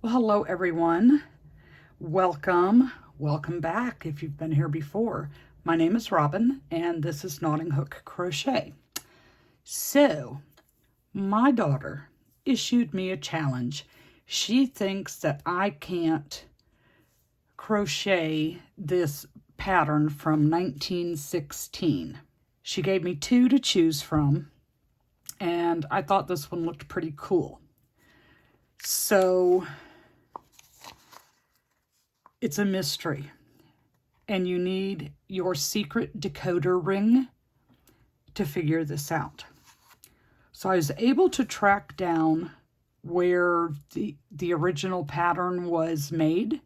Well, hello everyone. Welcome back if you've been here before. My name is Robin and this is Knotting Hook Crochet. So, my daughter issued me a challenge. She thinks that I can't crochet this pattern from 1916. She gave me two to choose from, and I thought this one looked pretty cool. So, it's a mystery, and you need your secret decoder ring to figure this out. So I was able to track down where the original pattern was made,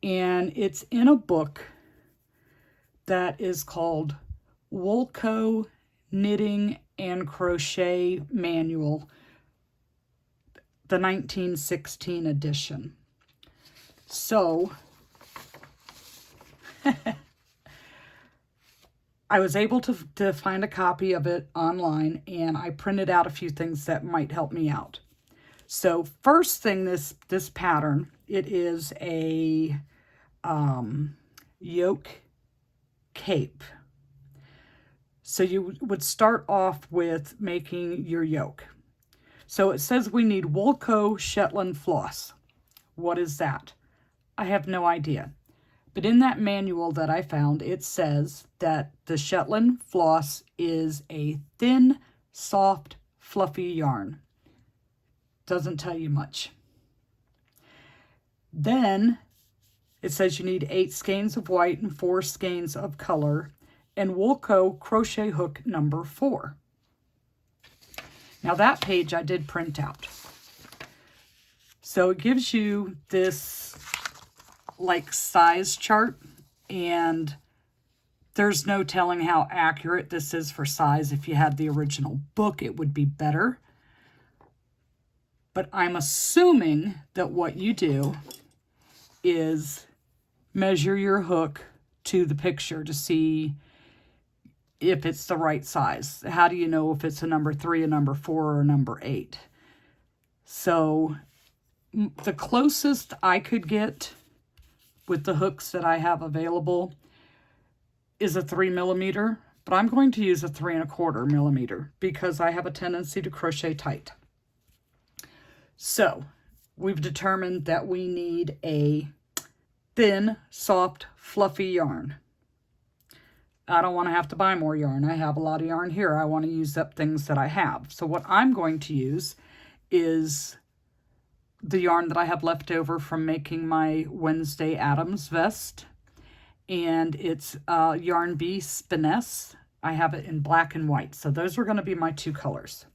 and it's in a book that is called Woolco Knitting and Crochet Manual, the 1916 edition. So, I was able to find a copy of it online, and I printed out a few things that might help me out. So, first thing, this pattern, it is a yoke cape. So you would start off with making your yoke. So it says we need Woolco Shetland floss. What is that? I have no idea. But in that manual that I found, it says that the Shetland floss is a thin, soft, fluffy yarn. Doesn't tell you much. Then it says you need 8 skeins of white and 4 skeins of color and Woolco crochet hook number 4. Now that page I did print out. So it gives you this like size chart, and there's no telling how accurate this is for size. If you had the original book, it would be better. But I'm assuming that what you do is measure your hook to the picture to see if it's the right size. How do you know if it's a number 3, a number 4, or a number 8? So the closest I could get with the hooks that I have available is a 3 millimeter, but I'm going to use a 3¼ millimeter because I have a tendency to crochet tight. So we've determined that we need a thin, soft, fluffy yarn. I don't want to have to buy more yarn. I have a lot of yarn here. I want to use up things that I have. So what I'm going to use is the yarn that I have left over from making my Wednesday Addams vest. And it's Yarn Bee Spiness. I have it in black and white. So those are going to be my 2 colors.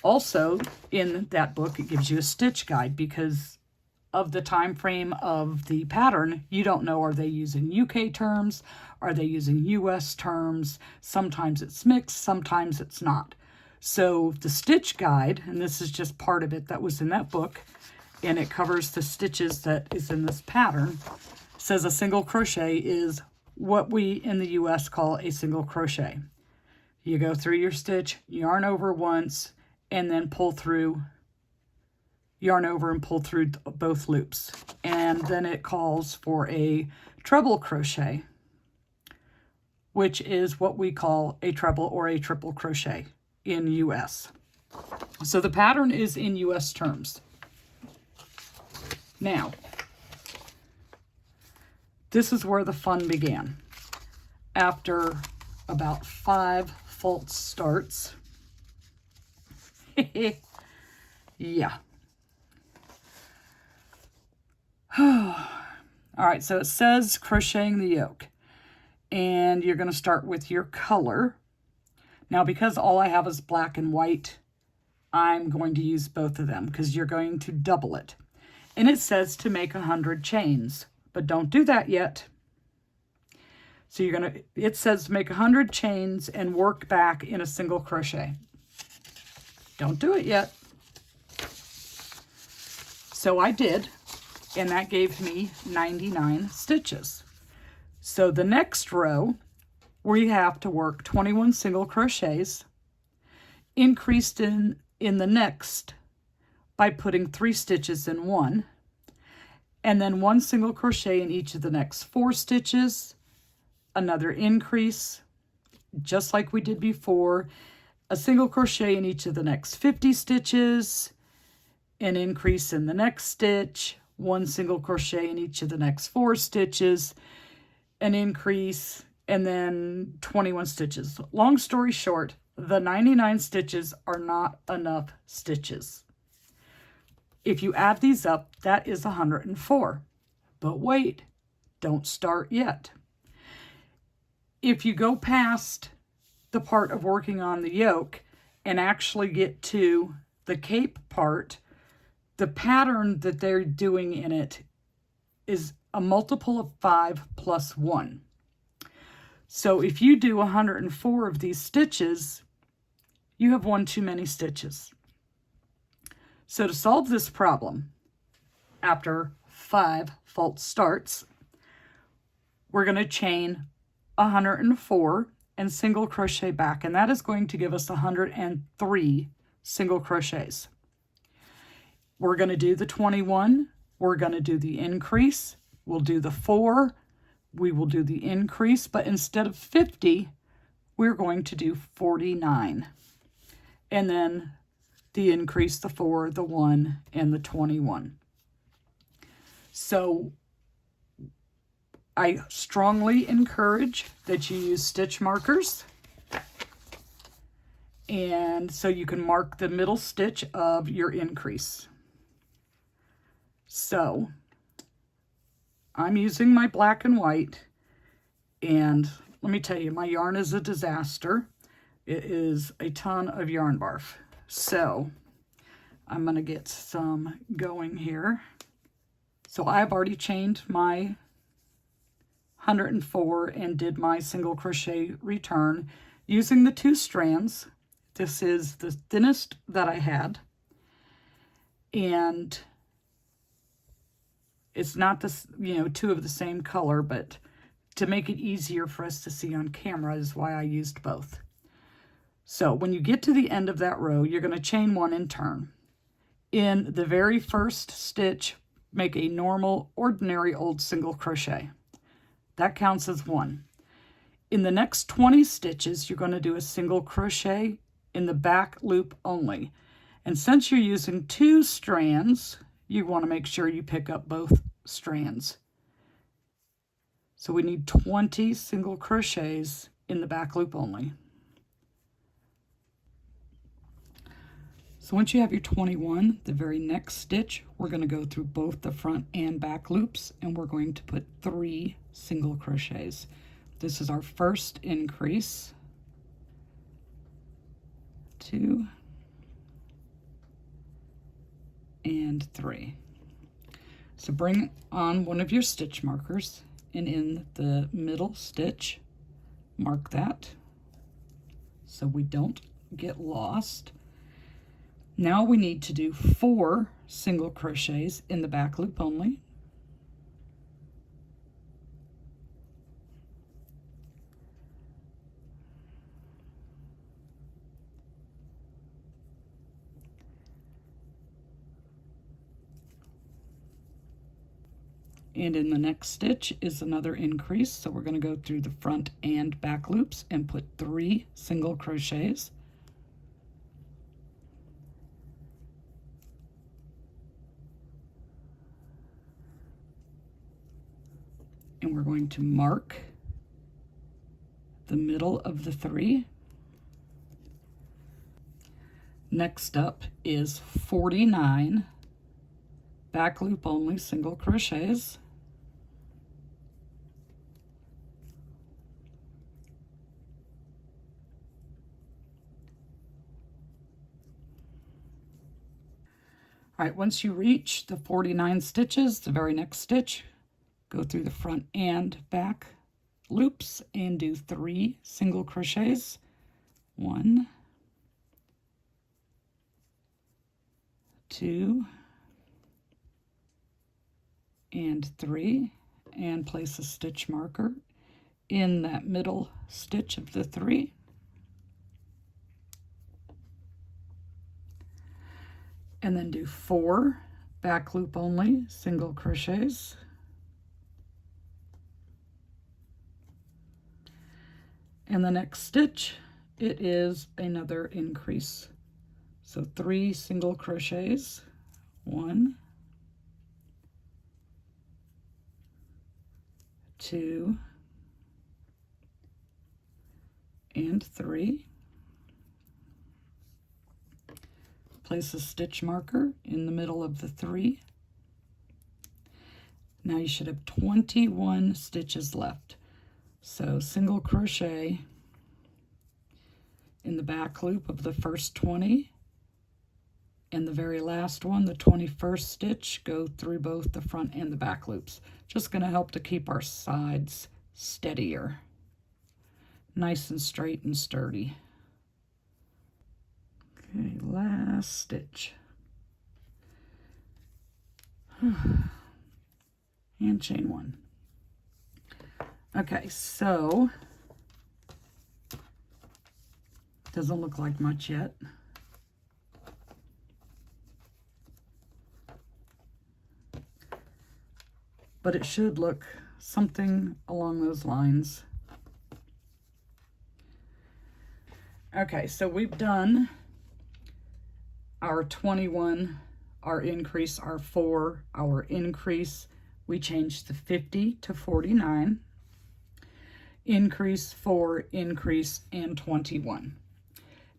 Also, in that book, it gives you a stitch guide because of the time frame of the pattern. You don't know, are they using UK terms? Are they using US terms? Sometimes it's mixed, sometimes it's not. So the stitch guide, and this is just part of it that was in that book, and it covers the stitches that is in this pattern, says a single crochet is what we in the US call a single crochet. You go through your stitch, yarn over once, and then pull through, yarn over and pull through both loops. And then it calls for a treble crochet, which is what we call a treble or a triple crochet in US. So the pattern is in US terms. Now, this is where the fun began. After about 5 false starts, yeah. All right, so it says crocheting the yoke, and you're going to start with your color. Now, because all I have is black and white, I'm going to use both of them because you're going to double it. And it says to make 100 chains, but don't do that yet. So it says make 100 chains and work back in a single crochet. Don't do it yet. So I did, and that gave me 99 stitches. So the next row, we have to work 21 single crochets, increased in the next by putting 3 stitches in one, and then 1 single crochet in each of the next 4 stitches, another increase, just like we did before, a single crochet in each of the next 50 stitches, an increase in the next stitch, 1 single crochet in each of the next 4 stitches, an increase, and then 21 stitches. Long story short, the 99 stitches are not enough stitches. If you add these up, that is 104. But wait, don't start yet. If you go past the part of working on the yoke and actually get to the cape part, the pattern that they're doing in it is a multiple of 5 plus 1. So if you do 104 of these stitches, you have one too many stitches. So to solve this problem, after 5 false starts, we're going to chain 104 and single crochet back, and that is going to give us 103 single crochets. We're going to do the 21, we're going to do the increase, we'll do the 4, we will do the increase, but instead of 50, we're going to do 49. And then the increase, the 4, the 1, and the 21. So I strongly encourage that you use stitch markers, and so you can mark the middle stitch of your increase. So I'm using my black and white, and let me tell you, my yarn is a disaster. It is a ton of yarn barf. So I'm going to get some going here. So I've already chained my 104 and did my single crochet return using the 2 strands. This is the thinnest that I had, and it's not this, 2 of the same color, but to make it easier for us to see on camera is why I used both. So when you get to the end of that row, you're going to chain 1 and turn. In the very first stitch, make a normal, ordinary old single crochet. That counts as 1. In the next 20 stitches, you're going to do a single crochet in the back loop only. And since you're using 2 strands, you want to make sure you pick up both strands. So we need 20 single crochets in the back loop only. So once you have your 21, the very next stitch, we're going to go through both the front and back loops, and we're going to put 3 single crochets. This is our first increase. 2 and 3. So bring on one of your stitch markers, and in the middle stitch, mark that so we don't get lost. Now we need to do 4 single crochets in the back loop only. And in the next stitch is another increase, so we're going to go through the front and back loops and put 3 single crochets. And we're going to mark the middle of the 3. Next up is 49 back loop only single crochets. All right, once you reach the 49 stitches, the very next stitch, go through the front and back loops and do 3 single crochets. 1, 2, and 3, and place a stitch marker in that middle stitch of the 3. and then do 4 back loop only single crochets, and the next stitch it is another increase. So 3 single crochets, 1, 2, and 3. Place a stitch marker in the middle of the 3. Now you should have 21 stitches left. So single crochet in the back loop of the first 20, and the very last one, the 21st stitch, go through both the front and the back loops. Just going to help to keep our sides steadier, nice and straight and sturdy. Okay, last stitch. And chain 1. Okay, so doesn't look like much yet. But it should look something along those lines. Okay, so we've done our 21, our increase, our 4, our increase. We changed the 50 to 49. Increase, 4, increase, and 21.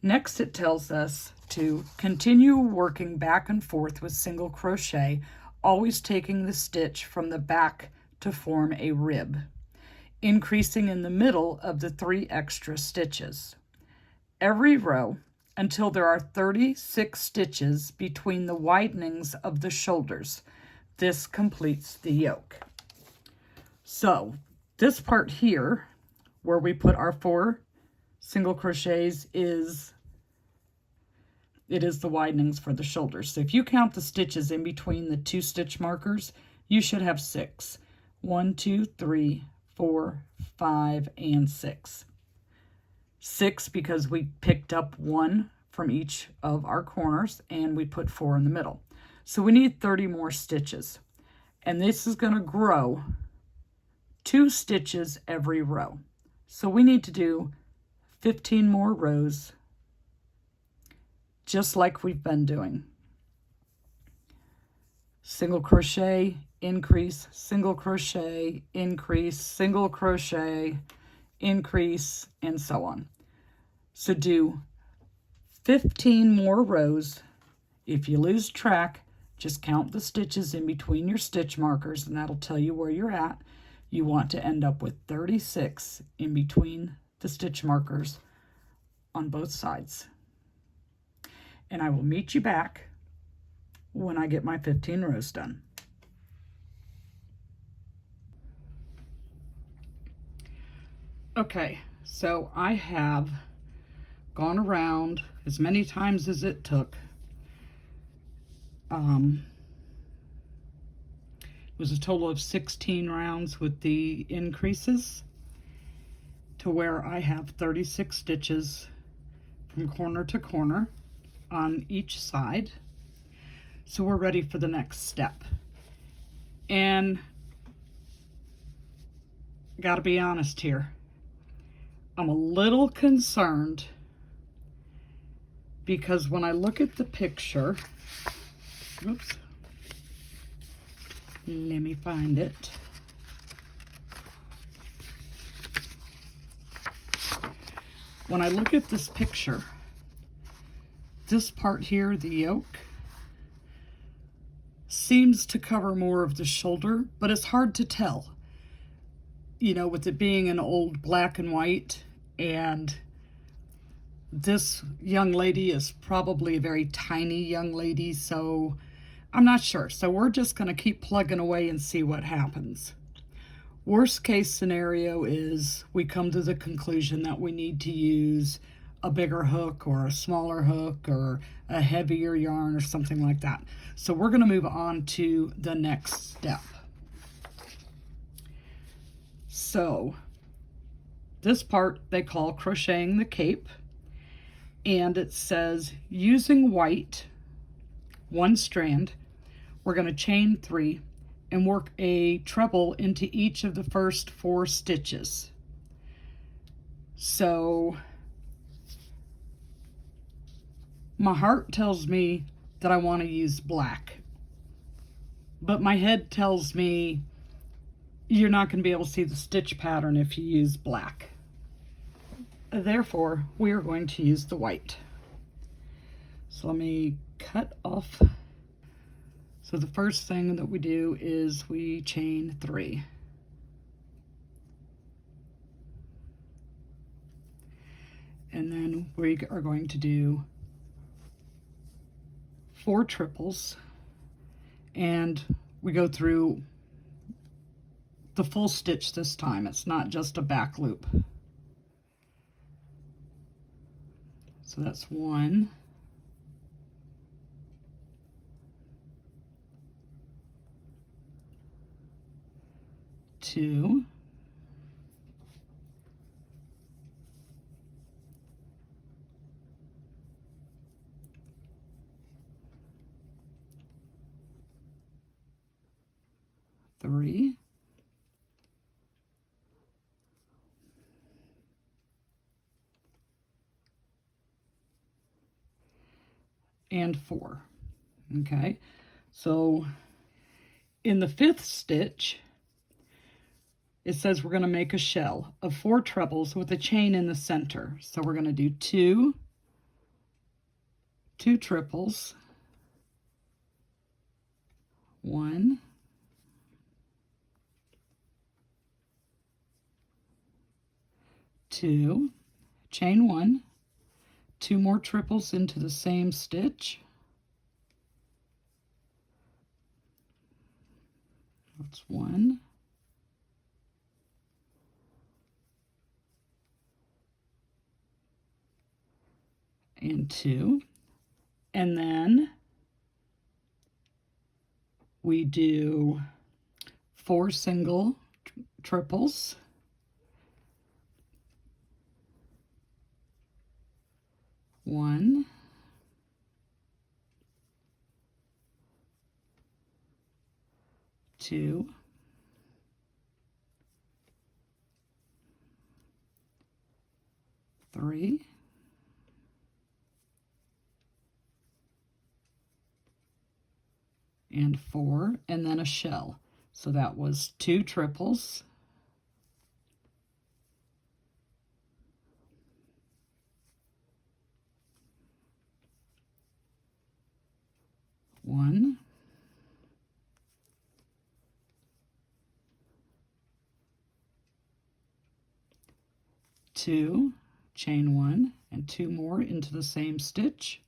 Next, it tells us to continue working back and forth with single crochet, always taking the stitch from the back to form a rib, increasing in the middle of the 3 extra stitches. Every row until there are 36 stitches between the widenings of the shoulders. This completes the yoke. So this part here, where we put our 4 single crochets, it is the widenings for the shoulders. So if you count the stitches in between the 2 stitch markers, you should have 6. 1, 2, 3, 4, 5, and 6. 6 because we picked up 1 from each of our corners and we put 4 in the middle. So we need 30 more stitches. And this is going to grow 2 stitches every row. So we need to do 15 more rows, just like we've been doing. Single crochet, increase, single crochet, increase, single crochet, increase, and so on. So do 15 more rows. If you lose track, just count the stitches in between your stitch markers, and that'll tell you where you're at. You want to end up with 36 in between the stitch markers on both sides. And I will meet you back when I get my 15 rows done. Okay, so I have gone around as many times as it took. It was a total of 16 rounds with the increases, to where I have 36 stitches from corner to corner on each side. So we're ready for the next step. And gotta be honest here, I'm a little concerned because when I look at the picture, oops, let me find it. When I look at this picture, this part here, the yoke, seems to cover more of the shoulder, but it's hard to tell. You know, with it being an old black and white, and this young lady is probably a very tiny young lady, so I'm not sure. So we're just going to keep plugging away and see what happens. Worst case scenario is we come to the conclusion that we need to use a bigger hook or a smaller hook or a heavier yarn or something like that. So we're going to move on to the next step. So this part they call crocheting the cape, and it says using white one strand. We're going to chain 3 and work a treble into each of the first 4 stitches. So my heart tells me that I want to use black, but my head tells me you're not going to be able to see the stitch pattern if you use black. Therefore, we are going to use the white. So let me cut off. So the first thing that we do is we chain 3. And then we are going to do 4 triples, and we go through the full stitch this time. It's not just a back loop. So that's 1, 2, 3, and 4. Okay, so in the 5th stitch, it says we're going to make a shell of 4 trebles with a chain in the center. So we're going to do 2 triples, 1, 2, chain 1, 2 more triples into the same stitch. That's 1, and 2, and then we do 4 single triples, 1, 2, 3, and 4, and then a shell. So that was 2 triples, 1, 2, chain 1, and 2 more into the same stitch.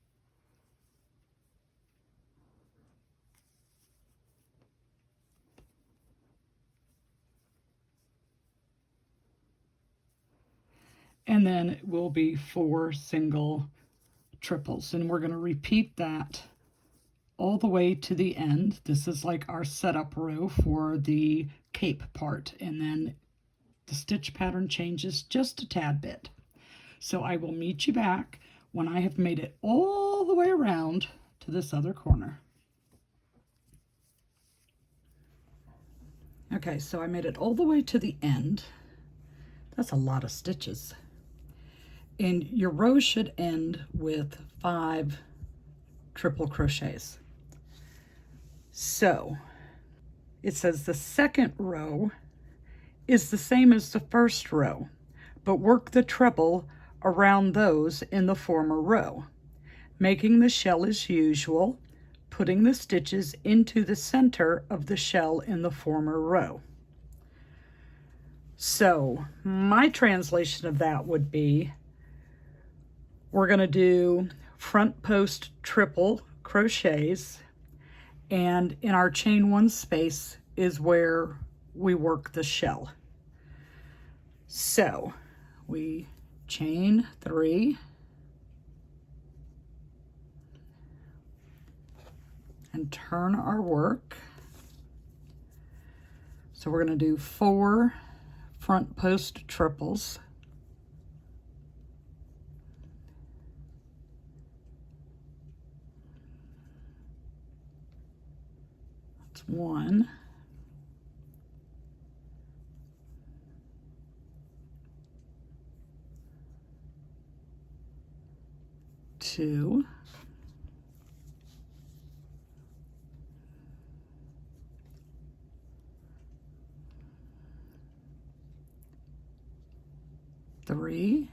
And then it will be 4 single triples, and we're going to repeat that all the way to the end. This is like our setup row for the cape part, and then the stitch pattern changes just a tad bit. So I will meet you back when I have made it all the way around to this other corner. Okay, so I made it all the way to the end. That's a lot of stitches. And your row should end with 5 triple crochets. So it says the second row is the same as the first row, but work the treble around those in the former row, making the shell as usual, putting the stitches into the center of the shell in the former row. So my translation of that would be, we're going to do front post triple crochets, and in our chain 1 space is where we work the shell. So we chain 3, and turn our work. So we're going to do 4 front post triples, It's 1, 2, 3,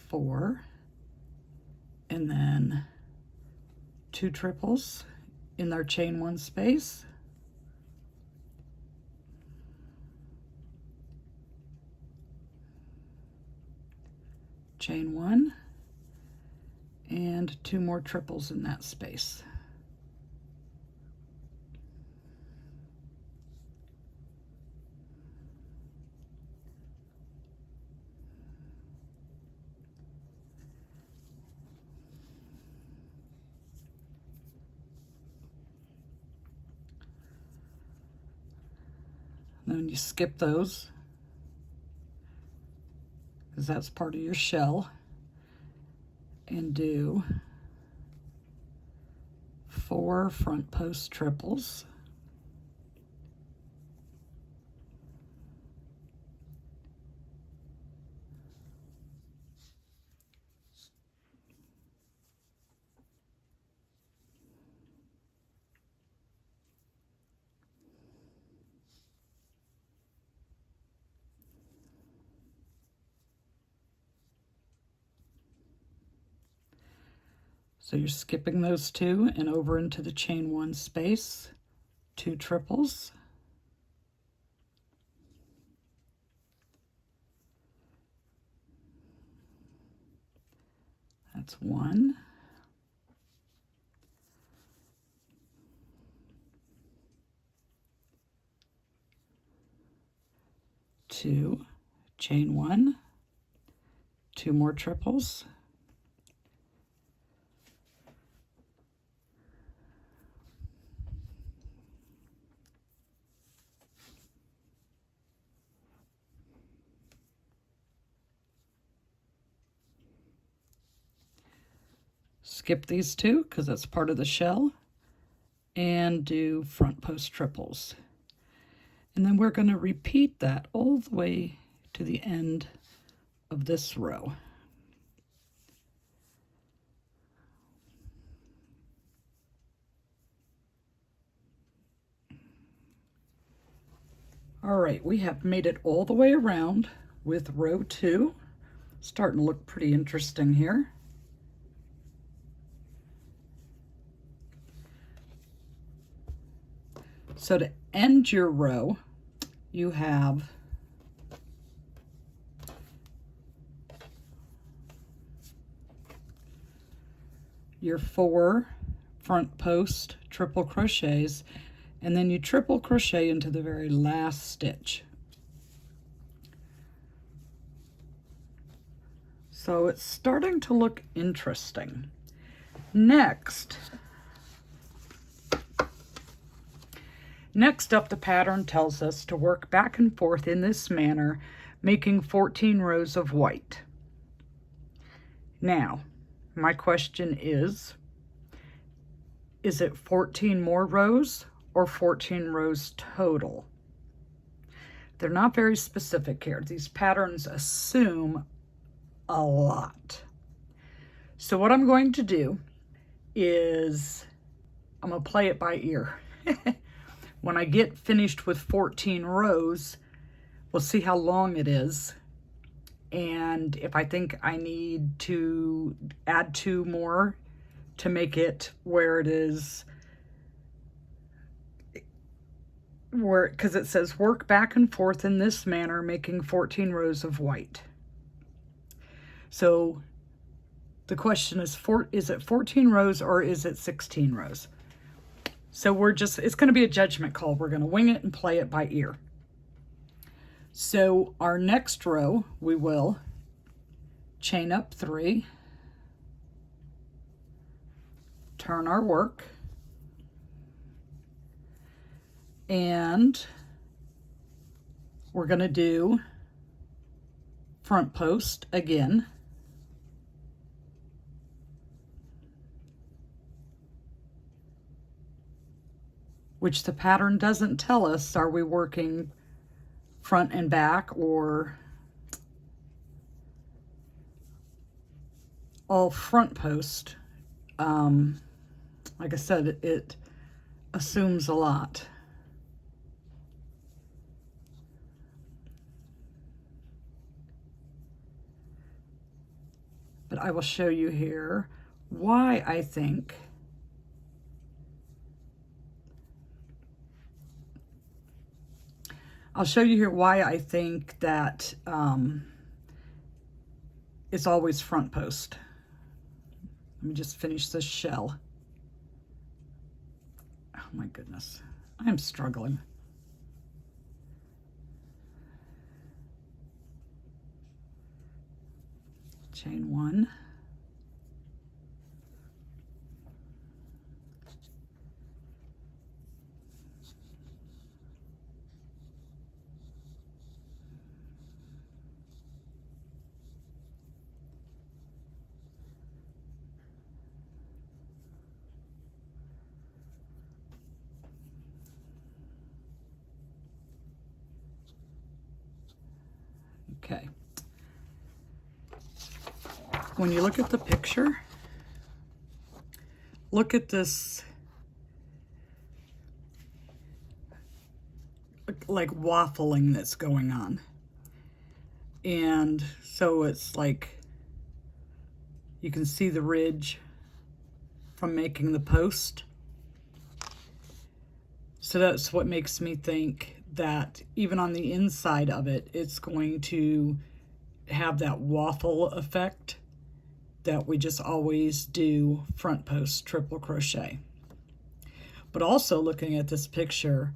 4, and then 2 triples in their chain 1 space, chain 1, and 2 more triples in that space. Then you skip those, because that's part of your shell, and do 4 front post triples, so you're skipping those 2 and over into the chain 1 space, 2 triples, that's 1, 2, chain 1, 2 more triples, skip these 2 because that's part of the shell, and do front post triples. And then we're going to repeat that all the way to the end of this row. All right, we have made it all the way around with row 2. Starting to look pretty interesting here. So to end your row, you have your 4 front post triple crochets, and then you triple crochet into the very last stitch. So it's starting to look interesting. Next up, the pattern tells us to work back and forth in this manner, making 14 rows of white. Now, my question is it 14 more rows or 14 rows total? They're not very specific here. These patterns assume a lot. So what I'm going to do is I'm going to play it by ear. When I get finished with 14 rows, we'll see how long it is. And if I think I need to add 2 more to make it where it is, because it says work back and forth in this manner, making 14 rows of white. So the question is it 14 rows or is it 16 rows? So it's going to be a judgment call. We're going to wing it and play it by ear. So our next row, we will chain up 3, turn our work, and we're going to do front post again. Which the pattern doesn't tell us, are we working front and back or all front post. Like I said, it assumes a lot. But I will show you here why I think that it's always front post. Let me just finish this shell. Oh my goodness, I'm struggling. Chain 1. Okay. When you look at the picture, look at this like waffling that's going on. And so it's like you can see the ridge from making the post. So that's what makes me think that even on the inside of it, it's going to have that waffle effect that we just always do front post triple crochet. But also looking at this picture,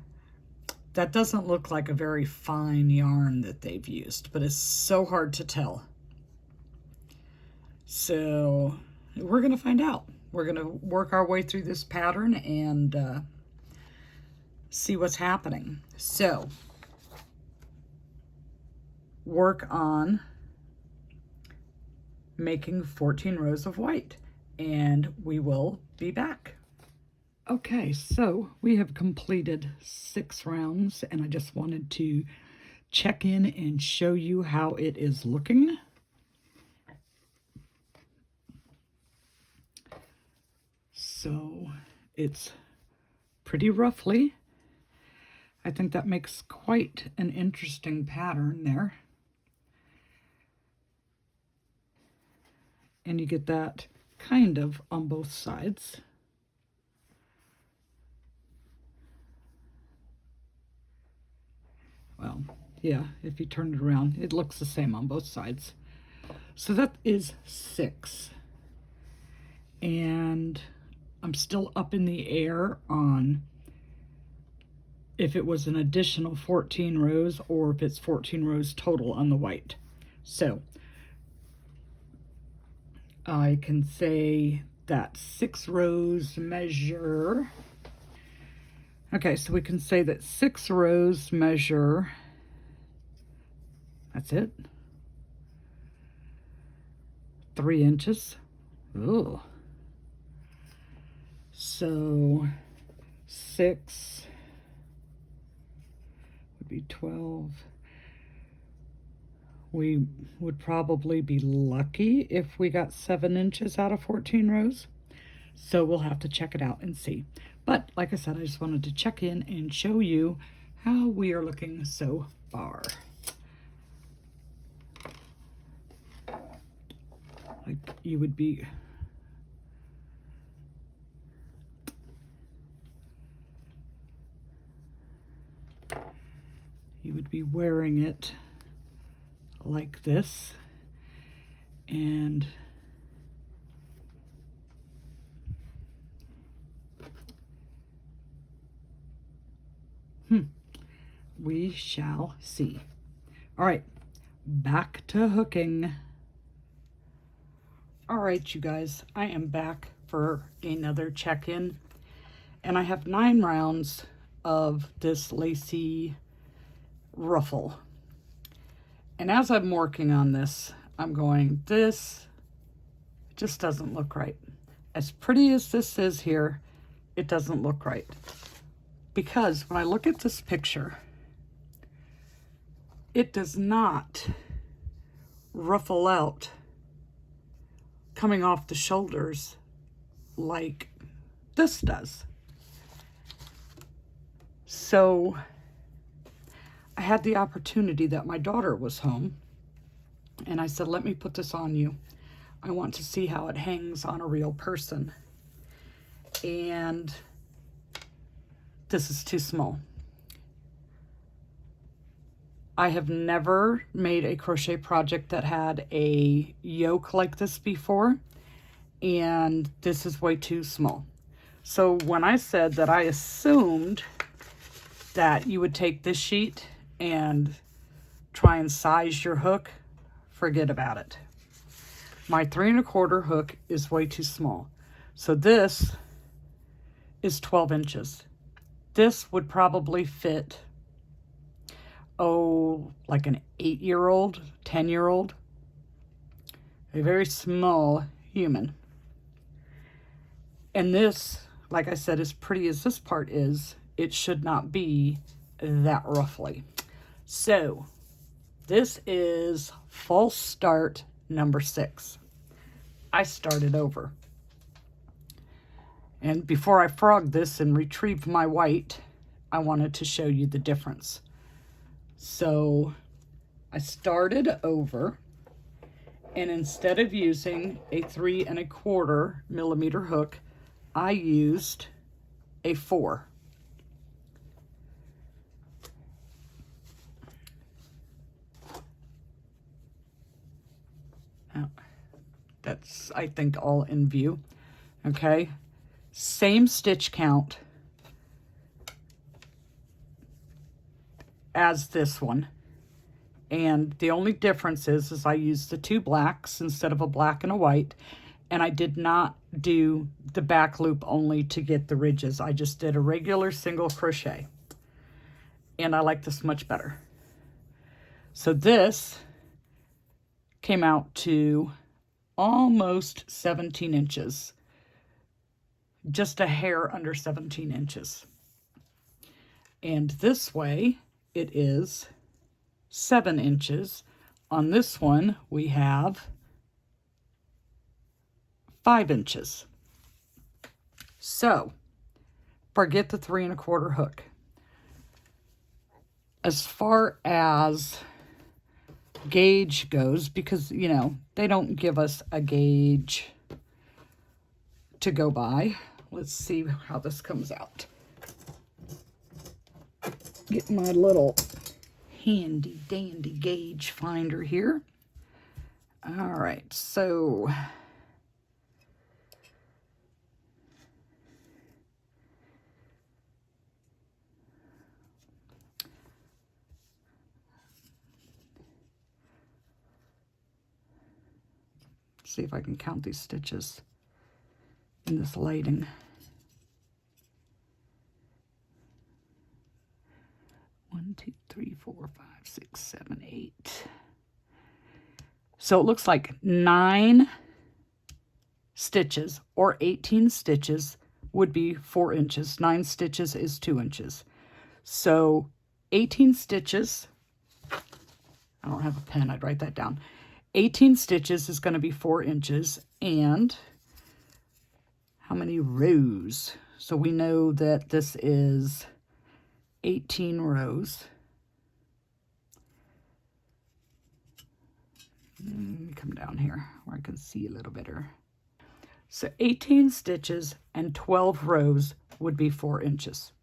that doesn't look like a very fine yarn that they've used, but it's so hard to tell. So we're gonna find out. We're gonna work our way through this pattern and see what's happening. So work on making 14 rows of white, and we will be back. Okay, so we have completed 6 rounds, and I just wanted to check in and show you how it is looking. So it's pretty roughly. I think that makes quite an interesting pattern there. And you get that kind of on both sides. Well, yeah, if you turn it around, it looks the same on both sides. So that is 6. And I'm still up in the air on if it was an additional 14 rows or if it's 14 rows total on the white. So I can say that 6 rows measure, okay, so we can say that 6 rows measure, that's it, 3 inches. Ooh. So 6 would be 12. We would probably be lucky if we got 7 inches out of 14 rows. So we'll have to check it out and see. But like I said, I just wanted to check in and show you how we are looking so far. Like you would be wearing it like this, and we shall see. All right, back to hooking. All right, you guys, I am back for another check-in, and I have 9 rounds of this lacy ruffle. And as I'm working on this, I'm going, this just doesn't look right. As pretty as this is here, it doesn't look right. Because when I look at this picture, it does not ruffle out coming off the shoulders like this does. So I had the opportunity that my daughter was home, and I said, let me put this on you. I want to see how it hangs on a real person. And this is too small. I have never made a crochet project that had a yoke like this before, and this is way too small. So when I said that I assumed that you would take this sheet and try and size your hook, forget about it. My 3 1/4 hook is way too small. So this is 12 inches. This would probably fit, like an 8-year-old, 10-year-old, a very small human. And this, like I said, as pretty as this part is, it should not be that roughly. So this is false start number 6. I started over. And before I frogged this and retrieved my white, I wanted to show you the difference. So I started over, and instead of using a 3 1/4 millimeter hook, I used a 4. Now, that's, I think, all in view. Okay, same stitch count as this one, and the only difference is I used the 2 blacks instead of a black and a white, and I did not do the back loop only to get the ridges. I just did a regular single crochet, and I like this much better. So this came out to almost 17 inches, just a hair under 17 inches. And this way it is 7 inches. On this one we have 5 inches. So forget the 3 1/4 hook. As far as gauge goes, because you know they don't give us a gauge to go by. Let's see how this comes out. Get my little handy dandy gauge finder here. All right, so see if I can count these stitches in this lighting. 1, 2, 3, 4, 5, 6, 7, 8. So it looks like 9 stitches or 18 stitches would be 4 inches. 9 stitches is 2 inches. So 18 stitches, I don't have a pen, I'd write that down. 18 stitches is going to be 4 inches, and how many rows? So we know that this is 18 rows. Let me come down here where I can see a little better. So 18 stitches and 12 rows would be 4 inches.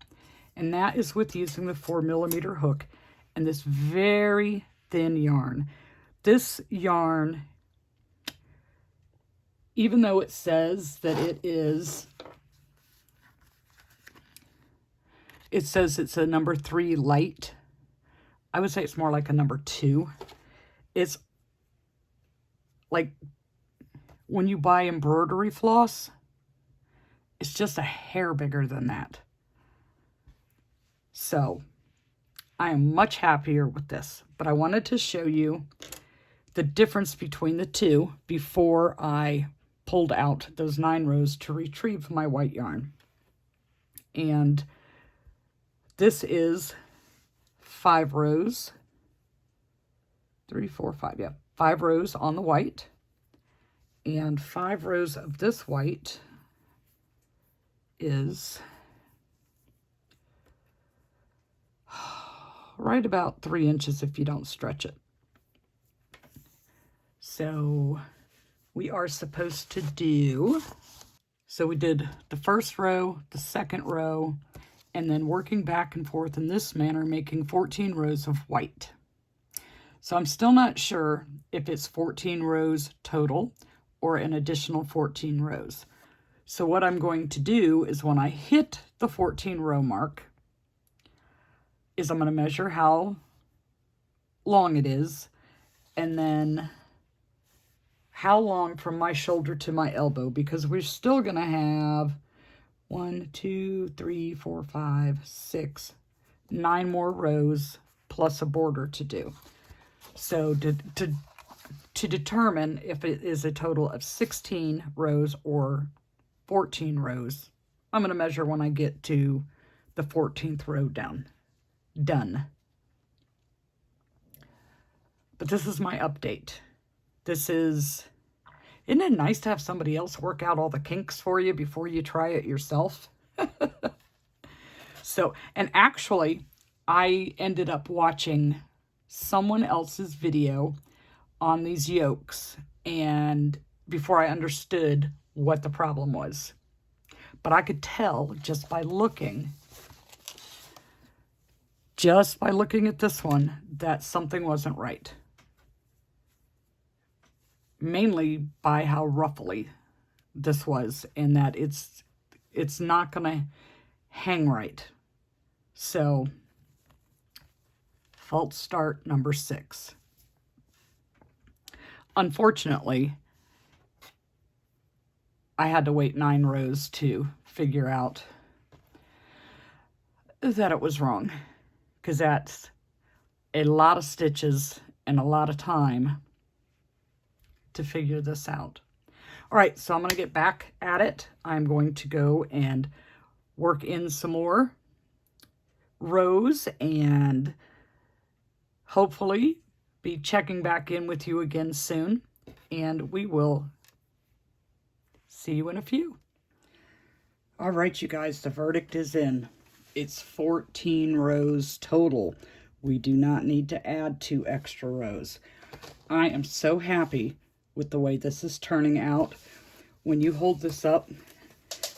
And that is with using the 4 millimeter hook and this very thin yarn. This yarn, even though it says that it says it's a number 3 light, I would say it's more like a number 2. It's like when you buy embroidery floss, it's just a hair bigger than that. So I am much happier with this, but I wanted to show you the difference between the two before I pulled out those 9 rows to retrieve my white yarn. And this is 5 rows, 3, 4, 5, yeah, 5 rows on the white, and 5 rows of this white is right about 3 inches if you don't stretch it. So we are supposed to do, so we did the first row, the second row, and then working back and forth in this manner, making 14 rows of white. So I'm still not sure if it's 14 rows total or an additional 14 rows. So what I'm going to do is when I hit the 14 row mark, is I'm going to measure how long it is, and then how long from my shoulder to my elbow, because we're still going to have 1, 2, 3, 4, 5, 6, 9 more rows plus a border to do. So to determine if it is a total of 16 rows or 14 rows, I'm going to measure when I get to the 14th row done. But this is my update. Isn't it nice to have somebody else work out all the kinks for you before you try it yourself? So, and actually, I ended up watching someone else's video on these yokes, and before I understood what the problem was. But I could tell just by looking at this one that something wasn't right. Mainly by how ruffly this was, and that it's not gonna hang right. So false start number 6. Unfortunately, I had to wait 9 rows to figure out that it was wrong, because that's a lot of stitches and a lot of time to figure this out. All right, so I'm going to get back at it. I'm going to go and work in some more rows and hopefully be checking back in with you again soon, and we will see you in a few. All right, you guys, the verdict is in. It's 14 rows total. We do not need to add 2 extra rows. I am so happy with the way this is turning out. When you hold this up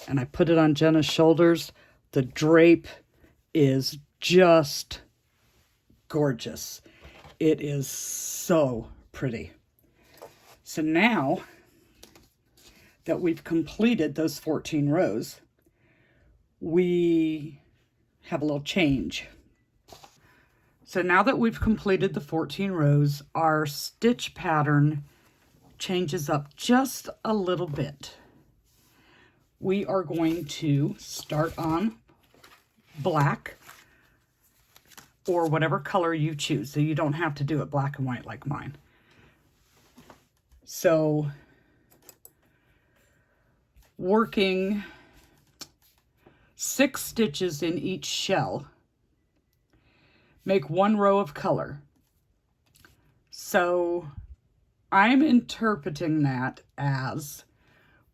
and I put it on Jenna's shoulders, the drape is just gorgeous. It is so pretty. So now that we've completed those 14 rows, we have a little change. So now that we've completed the 14 rows, our stitch pattern changes up just a little bit. We are going to start on black or whatever color you choose. So you don't have to do it black and white like mine. So working 6 stitches in each shell, make 1 row of color. So I'm interpreting that as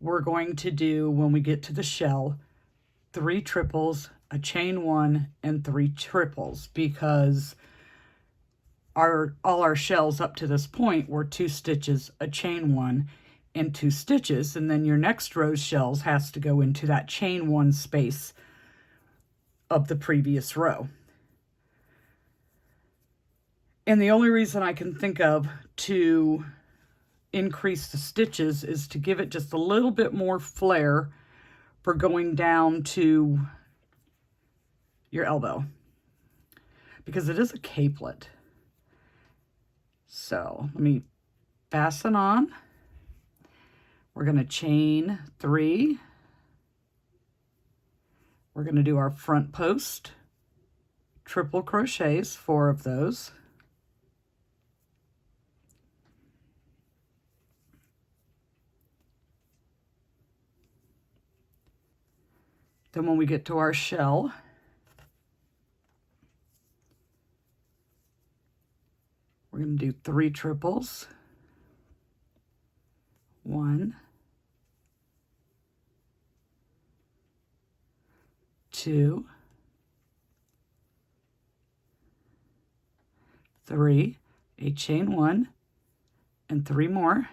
we're going to do, when we get to the shell, 3 triples, a chain 1, and 3 triples, because all our shells up to this point were 2 stitches, a chain 1, and 2 stitches, and then your next row's shells has to go into that chain 1 space of the previous row. And the only reason I can think of to increase the stitches is to give it just a little bit more flair for going down to your elbow, because it is a capelet. So let me fasten on. We're going to chain 3. We're going to do our front post, triple crochets, 4 of those. Then when we get to our shell, we're going to do 3 triples. 1, 2, 3, a chain 1, and 3 more.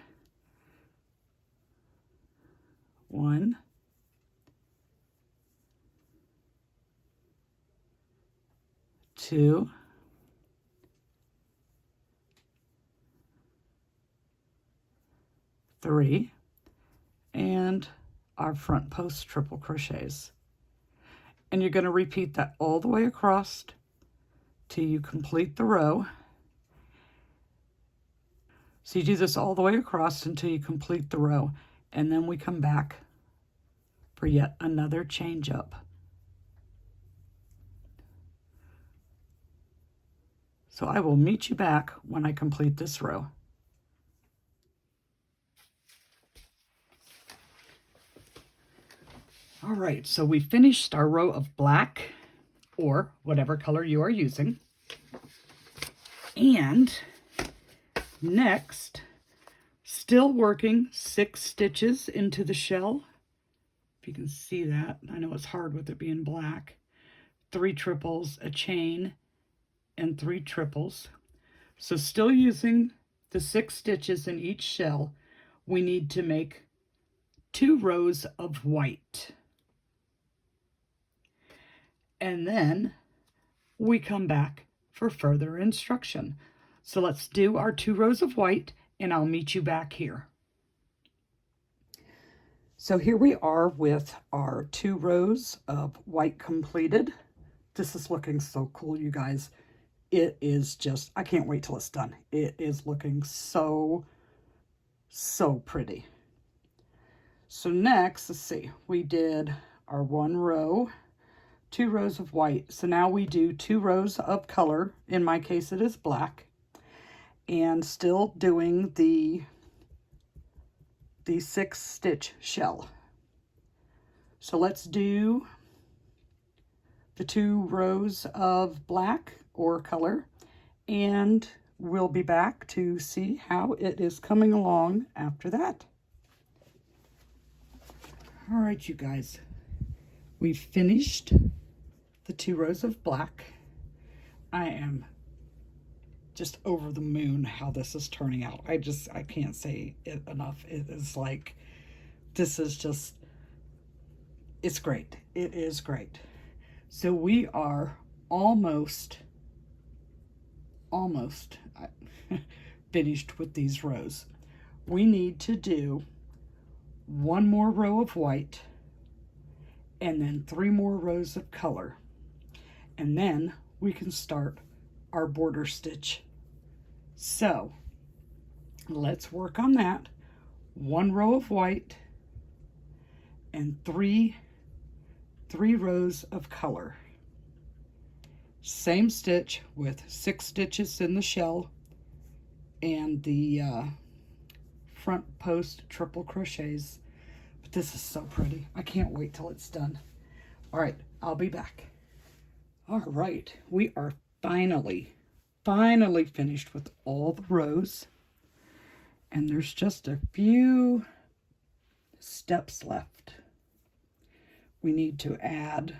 1, 2, 3, and our front post triple crochets. And you're going to repeat that all the way across till you complete the row. So you do this all the way across until you complete the row, and then we come back for yet another change up. So I will meet you back when I complete this row. All right, so we finished our row of black, or whatever color you are using. And next, still working 6 stitches into the shell. If you can see that, I know it's hard with it being black. 3 triples, a chain, and 3 triples. So still using the 6 stitches in each shell, we need to make 2 rows of white. And then we come back for further instruction. So let's do our 2 rows of white, and I'll meet you back here. So here we are with our 2 rows of white completed. This is looking so cool, you guys. It is just, I can't wait till it's done. It is looking so, so pretty. So next, let's see, we did our 1 row, 2 rows of white. So now we do 2 rows of color. In my case, it is black. And still doing the 6 stitch shell. So let's do the 2 rows of black or color, and we'll be back to see how it is coming along after that. All right, you guys, we've finished the 2 rows of black. I am just over the moon how this is turning out. I can't say it enough. It is like, this is just, it's great. It is great. So we are almost finished with these rows. We need to do 1 more row of white and then 3 more rows of color. And then we can start our border stitch. So let's work on that. 1 row of white and 3 rows of color. Same stitch with 6 stitches in the shell and the front post triple crochets. But this is so pretty. I can't wait till it's done. All right, I'll be back. All right, we are finally finished with all the rows, and there's just a few steps left. We need to add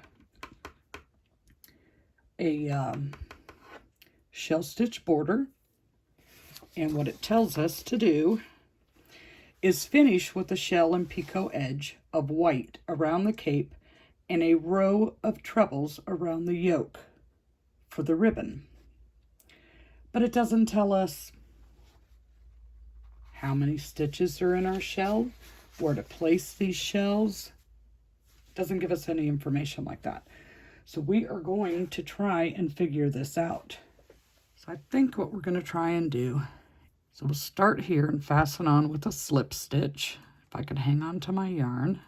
a shell stitch border, and what it tells us to do is finish with a shell and picot edge of white around the cape and a row of trebles around the yoke for the ribbon. But it doesn't tell us how many stitches are in our shell, where to place these shells. It doesn't give us any information like that. So we are going to try and figure this out. So I think what we're going to try and do, so we'll start here and fasten on with a slip stitch. If I can hang on to my yarn.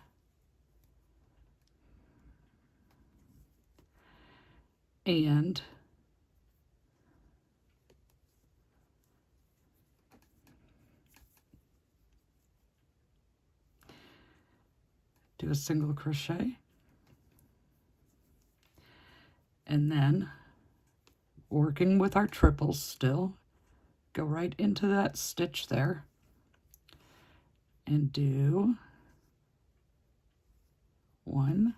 And do a single crochet, and then working with our triples still, go right into that stitch there and do 1,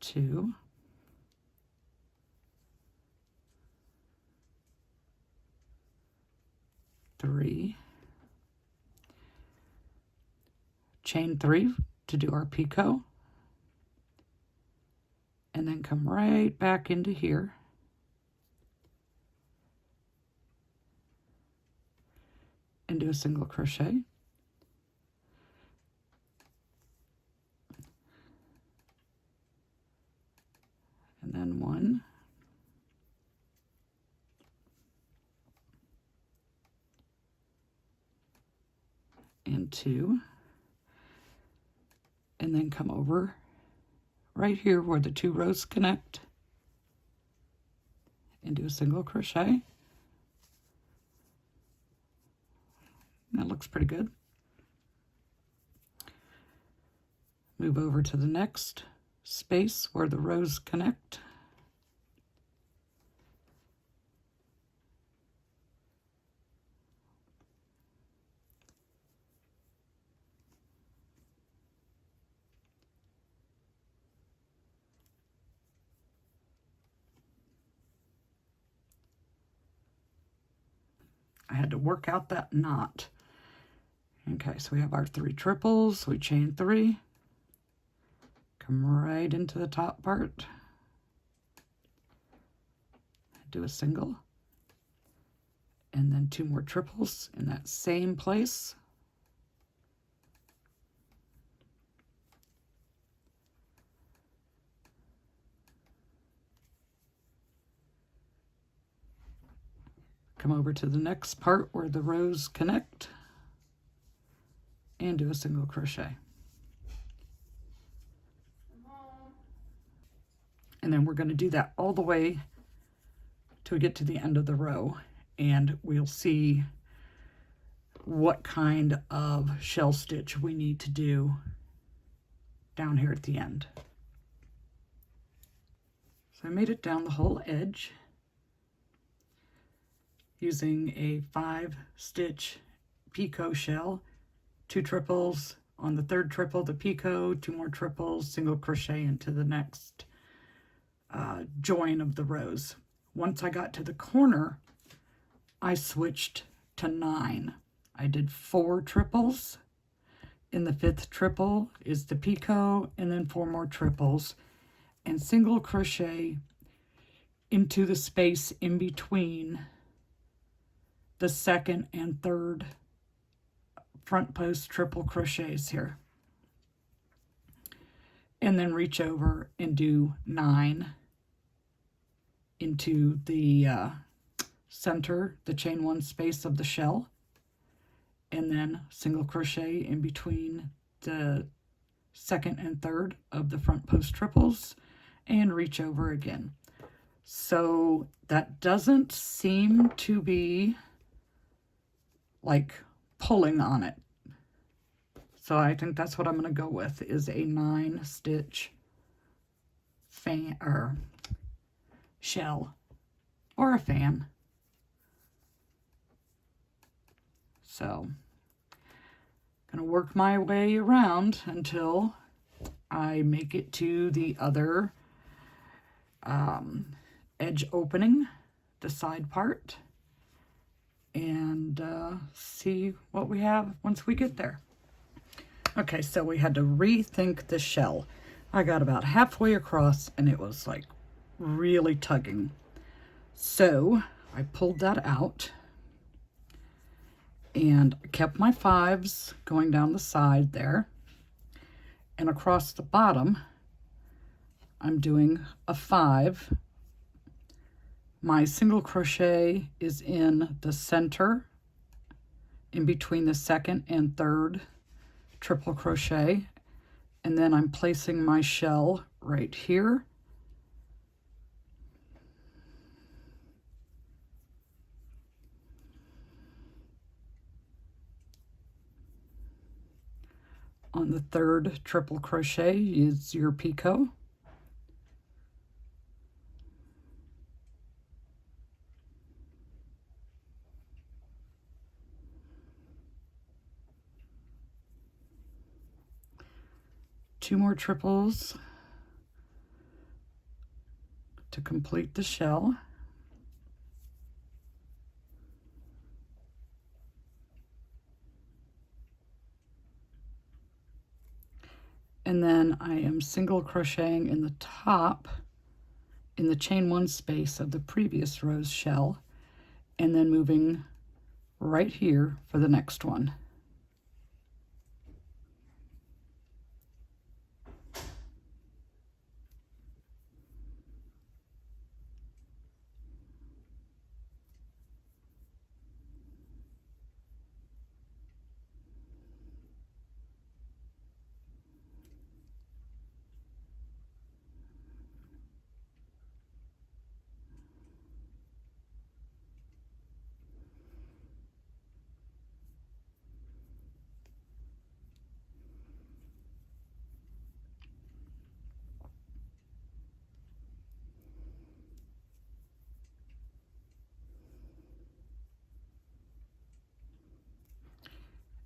2, 3, chain 3 to do our picot, and then come right back into here and do a single crochet, and then 1, and 2, and then come over right here where the 2 rows connect and do a single crochet. That looks pretty good. Move over to the next space where the rows connect. I had to work out that knot. Okay, so we have our 3 triples, we chain 3, come right into the top part, do a single, and then 2 more triples in that same place. Come over to the next part where the rows connect and do a single crochet. And then we're going to do that all the way till we get to the end of the row, and we'll see what kind of shell stitch we need to do down here at the end. So I made it down the whole edge using a 5-stitch picot shell, 2 triples, on the 3rd triple the picot, 2 more triples, single crochet into the next join of the rows. Once I got to the corner, I switched to 9. I did 4 triples. In the 5th triple is the picot, and then 4 more triples, and single crochet into the space in between the 2nd and 3rd front post triple crochets here, and then reach over and do 9 into the center, the chain 1 space of the shell, and then single crochet in between the 2nd and 3rd of the front post triples and reach over again. So that doesn't seem to be like pulling on it. So I think that's what I'm going to go with, is a 9-stitch fan or shell or a fan. So I'm going to work my way around until I make it to the other edge opening, the side part, and see what we have once we get there. Okay, so we had to rethink the shell. I got about halfway across and it was like really tugging. So I pulled that out and kept my 5s going down the side there. And across the bottom, I'm doing a 5. My single crochet is in the center, in between the 2nd and 3rd triple crochet, and then I'm placing my shell right here. On the third triple crochet, use your picot. Two more triples to complete the shell. And then I am single crocheting in the top in the chain one space of the previous rose shell, and then moving right here for the next one.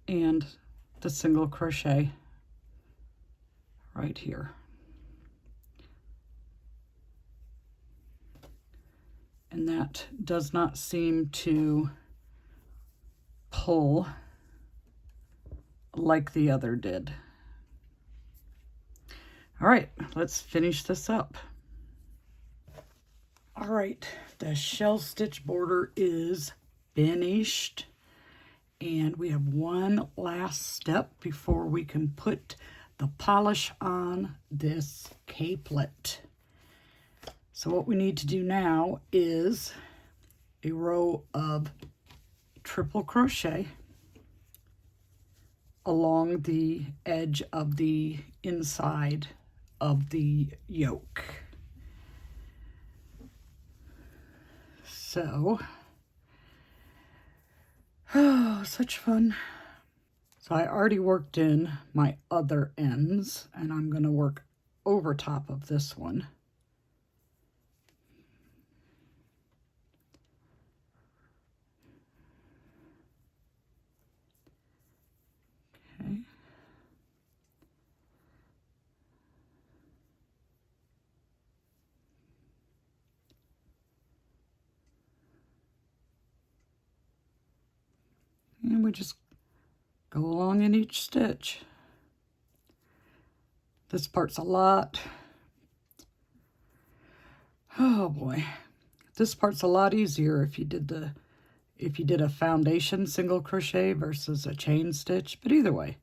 And the single crochet right here. And that does not seem to pull like the other did. All right, let's finish this up. All right, the shell stitch border is finished. And we have one last step before we can put the polish on this capelet. So what we need to do now is a row of triple crochet along the edge of the inside of the yoke. So, oh, such fun. So I already worked in my other ends, and I'm going to work over top of this one. Okay. And we just go along in each stitch. This part's a lot. Oh boy. This part's a lot easier if you did a foundation single crochet versus a chain stitch, but either way,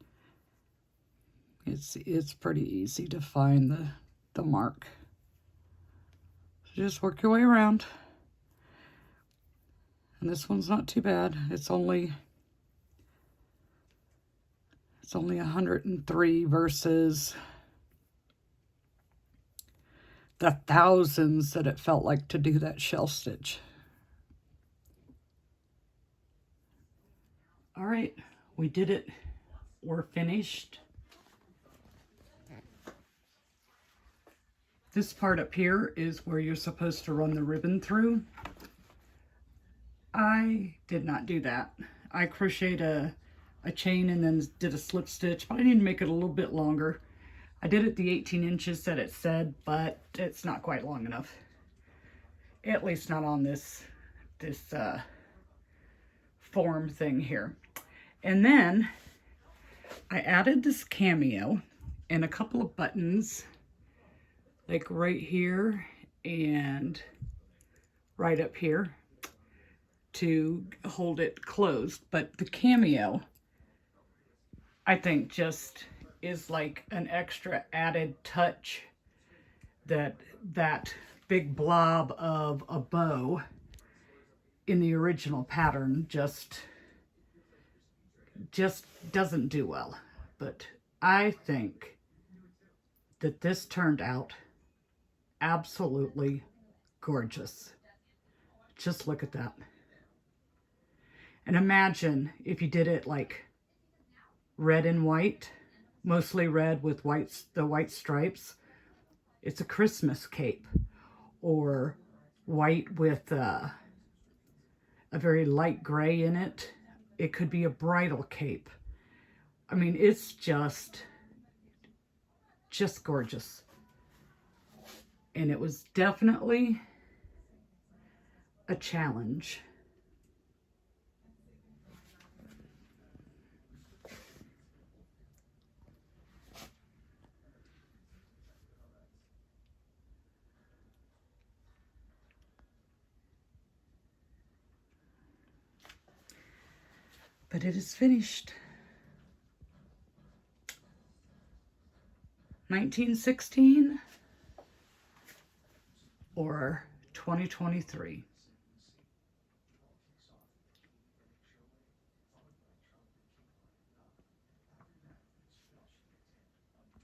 it's pretty easy to find the mark. So just work your way around. And this one's not too bad. It's only 103 versus the thousands that it felt like to do that shell stitch. All right, we did it. We're finished. This part up here is where you're supposed to run the ribbon through. I did not do that. I crocheted a chain and then did a slip stitch, but I need to make it a little bit longer. I did it the 18 inches that it said, but it's not quite long enough. At least not on this form thing here. And then I added this cameo and a couple of buttons, like right here and right up here to hold it closed. But the cameo, I think, just is like an extra added touch that big blob of a bow in the original pattern just doesn't do well. But I think that this turned out absolutely gorgeous. Just look at that. And imagine if you did it like red and white. mostly red with the white stripes. It's a Christmas cape, or white with a very light gray in it. It could be a bridal cape. I mean, it's just gorgeous. And it was definitely a challenge. But it is finished. 1916 or 2023.